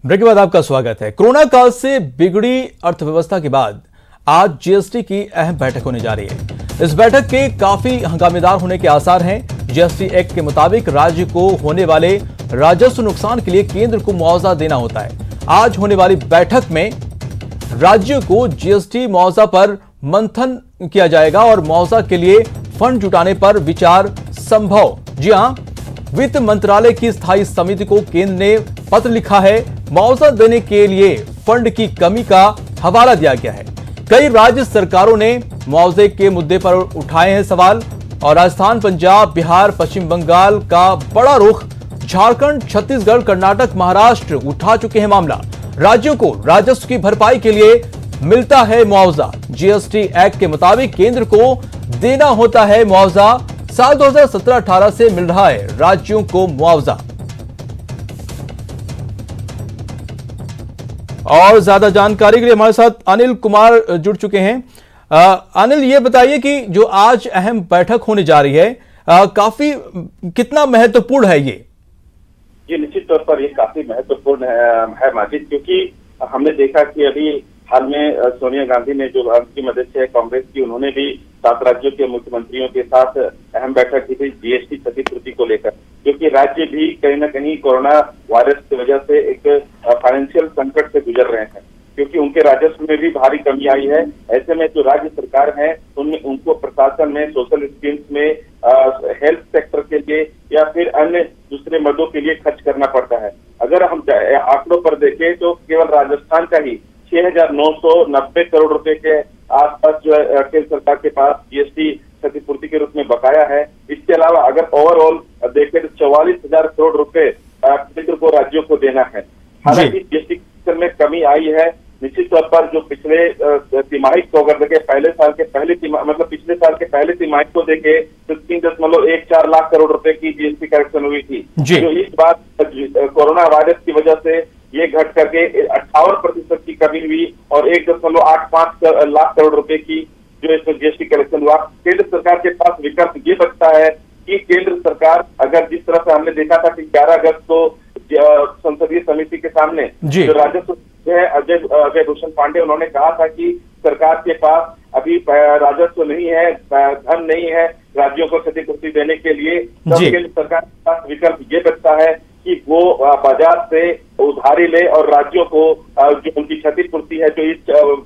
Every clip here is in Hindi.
ब्रेक के बाद आपका स्वागत है। कोरोना काल से बिगड़ी अर्थव्यवस्था के बाद आज जीएसटी की अहम बैठक होने जा रही है। इस बैठक के काफी हंगामेदार होने के आसार हैं। जीएसटी एक्ट के मुताबिक राज्य को होने वाले राजस्व नुकसान के लिए केंद्र को मुआवजा देना होता है। आज होने वाली बैठक में राज्य को जीएसटी मुआवजा पर मंथन किया जाएगा और मुआवजा के लिए फंड जुटाने पर विचार संभव। जी हां, वित्त मंत्रालय की स्थायी समिति को केंद्र ने पत्र लिखा है। मुआवजा देने के लिए फंड की कमी का हवाला दिया गया है। कई राज्य सरकारों ने मुआवजे के मुद्दे पर उठाए हैं सवाल और राजस्थान, पंजाब, बिहार, पश्चिम बंगाल का बड़ा रुख, झारखंड, छत्तीसगढ़, कर्नाटक, महाराष्ट्र उठा चुके हैं मामला। राज्यों को राजस्व की भरपाई के लिए मिलता है मुआवजा। जीएसटी एक्ट के मुताबिक केंद्र को देना होता है मुआवजा। साल 2017-18 से मिल रहा है राज्यों को मुआवजा। और ज्यादा जानकारी के लिए हमारे साथ अनिल कुमार जुड़ चुके हैं। अनिल, ये बताइए कि जो आज अहम बैठक होने जा रही है काफी कितना महत्वपूर्ण है ये निश्चित तौर पर ये काफी महत्वपूर्ण है माजिद, क्योंकि हमने देखा कि अभी हाल में सोनिया गांधी ने जो उनकी मदद से कांग्रेस की, उन्होंने भी 7 राज्यों के मुख्यमंत्रियों के साथ अहम बैठक की थी जीएसटी क्षतिपूर्ति को लेकर, क्योंकि राज्य भी कहीं ना कहीं कोरोना वायरस की वजह से एक फाइनेंशियल संकट से गुजर रहे हैं, क्योंकि उनके राजस्व में भी भारी कमी आई है। ऐसे में जो राज्य सरकार है उनमें उनको प्रशासन में, सोशल स्कीम्स में, हेल्थ सेक्टर के लिए या फिर अन्य दूसरे मदों के लिए खर्च करना पड़ता है। अगर हम आंकड़ों पर देखें तो केवल राजस्थान का ही 6,990 करोड़ रुपए के आसपास जो है केंद्र सरकार के पास जीएसटी क्षतिपूर्ति के रूप में बकाया है। इसके अलावा अगर ओवरऑल देखें तो 44,000 करोड़ रुपए केंद्र को राज्यों को देना है। हालांकि जीएसटी में कमी आई है। निश्चित तौर पर जो पिछले तिमाही को अगर देखें, पिछले साल के पहले तिमाही को देखें तो 3.14 लाख करोड़ रुपए की जीएसटी कलेक्शन हुई थी, जो इस बार कोरोना वायरस की वजह से ये घट करके 58% की कमी हुई और 1.85 लाख करोड़ रुपए की जो इसमें जीएसटी कलेक्शन हुआ। केंद्र सरकार के पास विकल्प ये बचता है कि केंद्र सरकार, अगर जिस तरह से हमने देखा था कि 11 अगस्त को संसदीय समिति के सामने जो राजस्व है अजय भूषण पांडे, उन्होंने कहा था कि सरकार के पास अभी राजस्व नहीं है, धन नहीं है राज्यों को क्षतिपूर्ति देने के लिए। तब केंद्र सरकार के पास विकल्प ये बचता है कि वो बाजार से उधारी ले और राज्यों को जो उनकी क्षतिपूर्ति है, जो इस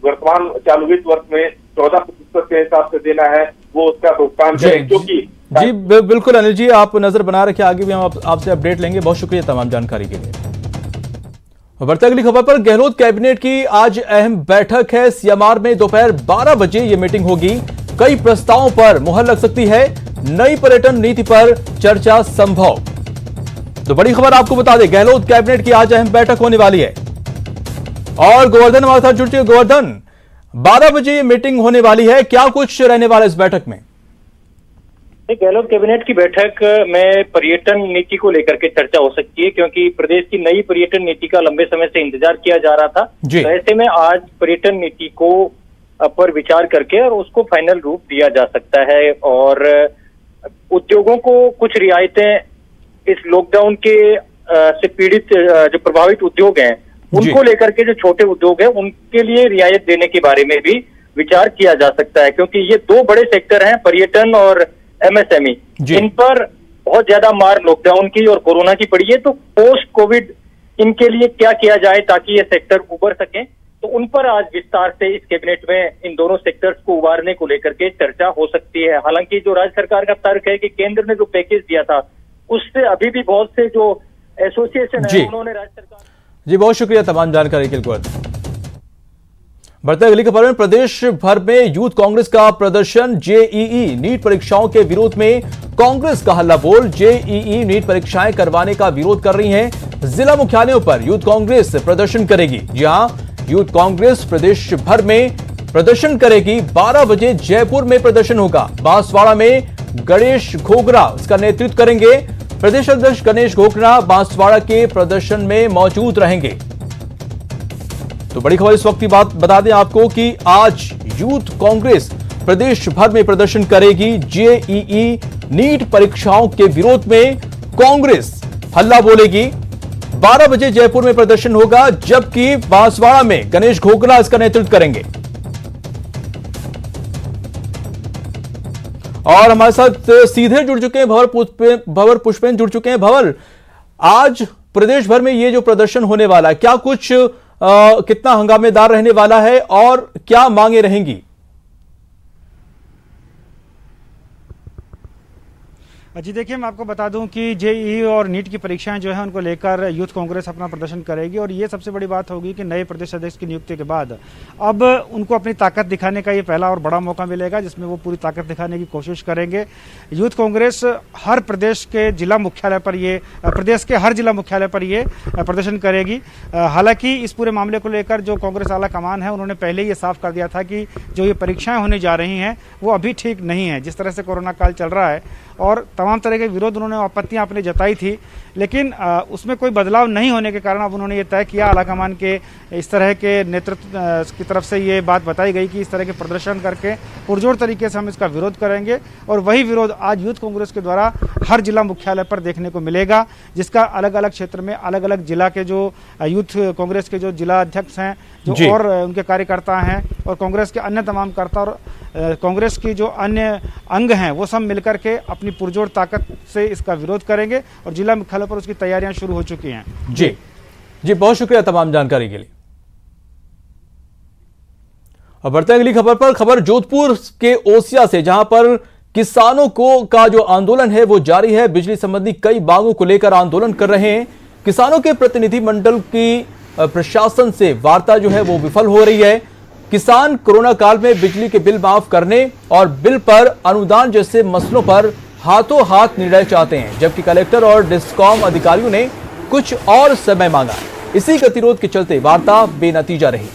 वर्तमान चालू वित्त वर्ष में 14% के हिसाब से देना है, वो उसका भुगतान करें। क्योंकि जी बिल्कुल अनिल जी, आप नजर बना रखे, आगे भी हम आपसे अपडेट लेंगे। बहुत शुक्रिया तमाम जानकारी के लिए। बढ़ते अगली खबर पर, गहलोत कैबिनेट की आज अहम बैठक है। सीएमआर में दोपहर 12 बजे ये मीटिंग होगी। कई प्रस्तावों पर मुहर लग सकती है। नई पर्यटन नीति पर चर्चा संभव। तो बड़ी खबर आपको बता दें, गहलोत कैबिनेट की आज अहम बैठक होने वाली है। और गोवर्धन हमारे साथ जुड़ चुके। गोवर्धन, 12 बजे ये मीटिंग होने वाली है, क्या कुछ रहने वाला इस बैठक में? गहलोत कैबिनेट की बैठक में पर्यटन नीति को लेकर के चर्चा हो सकती है, क्योंकि प्रदेश की नई पर्यटन नीति का लंबे समय से इंतजार किया जा रहा था। तो ऐसे में आज पर्यटन नीति को पर विचार करके और उसको फाइनल रूप दिया जा सकता है। और उद्योगों को कुछ रियायतें इस लॉकडाउन के से पीड़ित जो प्रभावित उद्योग हैं उनको लेकर के, जो छोटे उद्योग हैं उनके लिए रियायत देने के बारे में भी विचार किया जा सकता है, क्योंकि ये 2 बड़े सेक्टर हैं, पर्यटन और एमएसएमई। इन पर बहुत ज्यादा मार लॉकडाउन की और कोरोना की पड़ी है। तो पोस्ट कोविड इनके लिए क्या किया जाए ताकि ये सेक्टर उभर सके, तो उन पर आज विस्तार से इस कैबिनेट में इन दोनों सेक्टर्स को उभारने को लेकर के चर्चा हो सकती है। हालांकि जो राज्य सरकार का तर्क है कि केंद्र ने जो पैकेज दिया था उससे अभी भी बहुत से जो एसोसिएशन है उन्होंने राज्य सरकार। जी बहुत शुक्रिया तमाम जानकारी के लिए। बढ़ते अगली खबर में, प्रदेश भर में यूथ कांग्रेस का प्रदर्शन। जेईई नीट परीक्षाओं के विरोध में कांग्रेस का हल्ला बोल। जेईई नीट परीक्षाएं करवाने का विरोध कर रही हैं। जिला मुख्यालयों पर यूथ कांग्रेस प्रदर्शन करेगी। जी हां, यूथ कांग्रेस प्रदेश भर में प्रदर्शन करेगी। 12 बजे जयपुर में प्रदर्शन होगा। बांसवाड़ा में गणेश घोगरा इसका नेतृत्व करेंगे। प्रदेश अध्यक्ष गणेश घोगरा बांसवाड़ा के प्रदर्शन में मौजूद रहेंगे। तो बड़ी खबर इस वक्त की बात बता दें आपको कि आज यूथ कांग्रेस प्रदेश भर में प्रदर्शन करेगी। जेईई नीट परीक्षाओं के विरोध में कांग्रेस हल्ला बोलेगी। 12 बजे जयपुर में प्रदर्शन होगा, जबकि बांसवाड़ा में गणेश घोगला इसका नेतृत्व करेंगे। और हमारे साथ सीधे जुड़ चुके हैं भंवर पुष्पेन जुड़ चुके हैं। भंवर, आज प्रदेश भर में ये जो प्रदर्शन होने वाला है, क्या कुछ कितना हंगामेदार रहने वाला है और क्या मांगे रहेंगी? जी देखिए, मैं आपको बता दूं कि जेईई और नीट की परीक्षाएं जो है उनको लेकर यूथ कांग्रेस अपना प्रदर्शन करेगी और ये सबसे बड़ी बात होगी कि नए प्रदेश अध्यक्ष की नियुक्ति के बाद अब उनको अपनी ताकत दिखाने का ये पहला और बड़ा मौका मिलेगा, जिसमें वो पूरी ताकत दिखाने की कोशिश करेंगे। यूथ कांग्रेस हर प्रदेश के जिला मुख्यालय पर प्रदेश के हर जिला मुख्यालय पर ये प्रदर्शन करेगी। हालांकि इस पूरे मामले को लेकर जो कांग्रेस आला कमान है उन्होंने पहले ये साफ कर दिया था कि जो ये परीक्षाएं होने जा रही हैं वो अभी ठीक नहीं है। जिस तरह से कोरोना काल चल रहा है और तमाम तरह के विरोध उन्होंने आपत्तियां अपनी जताई थी, लेकिन उसमें कोई बदलाव नहीं होने के कारण अब उन्होंने ये तय किया, आलाकमान के इस तरह के नेतृत्व की तरफ से ये बात बताई गई कि इस तरह के प्रदर्शन करके पुरजोर तरीके से हम इसका विरोध करेंगे। और वही विरोध आज यूथ कांग्रेस के द्वारा हर जिला मुख्यालय पर देखने को मिलेगा, जिसका अलग अलग क्षेत्र में अलग अलग जिला के जो यूथ कांग्रेस के जो जिला अध्यक्ष हैं, जो और उनके कार्यकर्ता हैं और कांग्रेस के अन्य तमाम कर्ता और कांग्रेस की जो अन्य अंग हैं वो सब मिलकर के अपनी पुरजोर ताकत से इसका विरोध करेंगे और जिला मुख्यालय पर उसकी तैयारियां शुरू हो चुकी हैं। जी बहुत शुक्रिया तमाम जानकारी के लिए। और बढ़ते हैं अगली खबर पर। खबर जोधपुर के ओसिया से, जहां पर किसानों का जो आंदोलन है वो जारी है। बिजली संबंधी कई मांगों को लेकर आंदोलन कर रहे हैं किसानों के प्रतिनिधि मंडल की प्रशासन से वार्ता जो है वो विफल हो रही है। किसान कोरोना काल में बिजली के बिल माफ करने और बिल पर अनुदान जैसे मसलों पर हाथों हाथ निर्णय चाहते हैं, जबकि कलेक्टर और डिस्कॉम अधिकारियों ने कुछ और समय मांगा। इसी गतिरोध के चलते वार्ता बेनतीजा रही।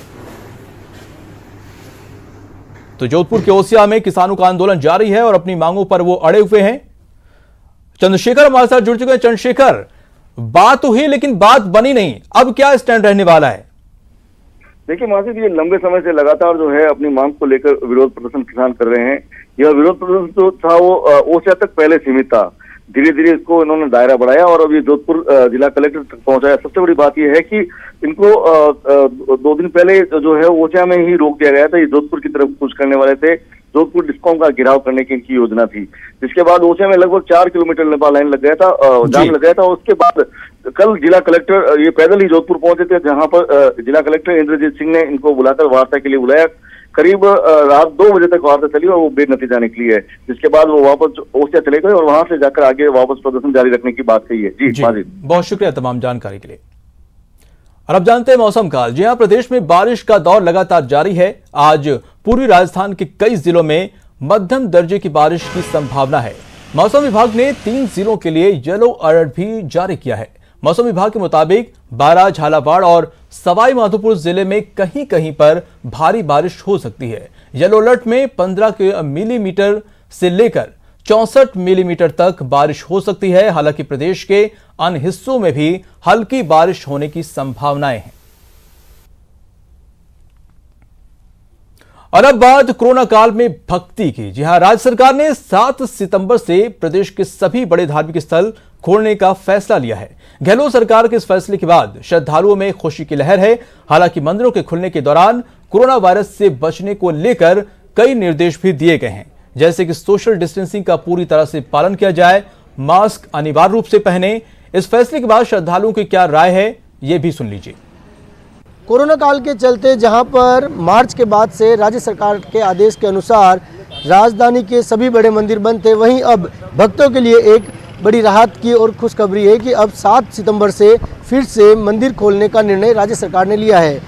तो जोधपुर के ओसिया में किसानों का आंदोलन जारी है और अपनी मांगों पर वो अड़े हुए हैं। चंद्रशेखर हमारे साथ जुड़ चुके हैं। चंद्रशेखर, बात तो हुई लेकिन बात बनी नहीं, अब क्या स्टैंड रहने वाला है? देखिए माजिद, ये लंबे समय से लगातार जो है अपनी मांग को लेकर विरोध प्रदर्शन किसान कर रहे हैं। यह विरोध प्रदर्शन जो था वो ओसिया तक पहले सीमित था, धीरे धीरे इसको इन्होंने दायरा बढ़ाया और अब ये जोधपुर जिला कलेक्टर तक पहुंचाया। सबसे बड़ी बात यह है कि इनको 2 दिन पहले जो है ओसिया में ही रोक दिया गया था। ये जोधपुर की तरफ कूच करने वाले थे, जोधपुर डिस्कॉम का घेराव करने की इनकी योजना थी, जिसके बाद ओसिया में लगभग 4 किलोमीटर लंबा लाइन लग गया था, जाम लग गया था। उसके बाद कल जिला कलेक्टर ये पैदल ही जोधपुर पहुंचे थे, जहां पर जिला कलेक्टर इंद्रजीत सिंह ने इनको बुलाकर वार्ता के लिए बुलाया। करीब रात 2 बजे तक वार्ता चली और वो बेनतीजा निकली है, जिसके बाद वो वापस ओसिया चले गए और वहां से जाकर आगे वापस प्रदर्शन जारी रखने की बात कही है। जी बहुत शुक्रिया तमाम जानकारी के लिए। और अब जानते हैं मौसम का। जी हां, प्रदेश में बारिश का दौर लगातार जारी है। आज पूर्वी राजस्थान के कई जिलों में मध्यम दर्जे की बारिश की संभावना है। मौसम विभाग ने 3 जिलों के लिए येलो अलर्ट भी जारी किया है। मौसम विभाग के मुताबिक बारां, झालावाड़ और सवाई माधोपुर जिले में कहीं कहीं पर भारी बारिश हो सकती है। येलो अलर्ट में 15 मिलीमीटर से लेकर 64 मिलीमीटर तक बारिश हो सकती है। हालांकि प्रदेश के अन्य हिस्सों में भी हल्की बारिश होने की संभावनाएं हैं। और अब बात कोरोना काल में भक्ति की। जी हां, राज्य सरकार ने 7 सितंबर से प्रदेश के सभी बड़े धार्मिक स्थल खोलने का फैसला लिया है। गहलोत सरकार के इस फैसले के बाद श्रद्धालुओं में खुशी की लहर है। हालांकि मंदिरों के खुलने के दौरान कोरोना वायरस से बचने को लेकर कई निर्देश भी दिए गए हैं, जैसे कि सोशल डिस्टेंसिंग का पूरी तरह से पालन किया जाए, मास्क अनिवार्य रूप से पहने। इस फैसले के बाद श्रद्धालुओं की क्या राय है, ये भी सुन लीजिए। कोरोना काल के चलते जहां पर मार्च के बाद से राज्य सरकार के आदेश के अनुसार राजधानी के सभी बड़े मंदिर बंद थे, वहीं अब भक्तों के लिए एक बड़ी राहत की और खुशखबरी है कि अब 7 सितंबर से फिर से मंदिर खोलने का निर्णय राज्य सरकार ने लिया है।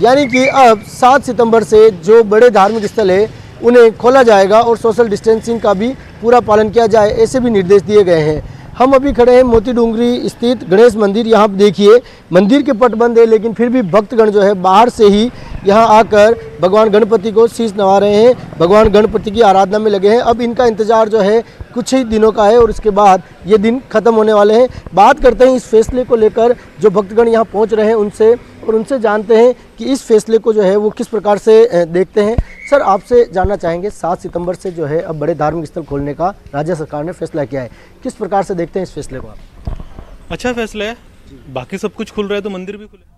यानी कि अब 7 सितंबर से जो बड़े धार्मिक स्थल है उन्हें खोला जाएगा और सोशल डिस्टेंसिंग का भी पूरा पालन किया जाए, ऐसे भी निर्देश दिए गए हैं। हम अभी खड़े हैं मोती डूंगरी स्थित गणेश मंदिर। यहाँ देखिए मंदिर के पट बंद है, लेकिन फिर भी भक्तगण जो है बाहर से ही यहाँ आकर भगवान गणपति को शीश नवा रहे हैं, भगवान गणपति की आराधना में लगे हैं। अब इनका इंतजार जो है कुछ ही दिनों का है और उसके बाद ये दिन खत्म होने वाले हैं। बात करते हैं इस फैसले को लेकर जो भक्तगण यहाँ पहुँच रहे हैं उनसे, और उनसे जानते हैं कि इस फैसले को जो है वो किस प्रकार से देखते हैं। सर, आपसे जानना चाहेंगे 7 सितंबर से जो है अब बड़े धार्मिक स्थल खोलने का राज्य सरकार ने फैसला किया है, किस प्रकार से देखते हैं इस फैसले को आप? अच्छा फैसला है। बाकी सब कुछ खुल रहा है तो मंदिर भी खुले।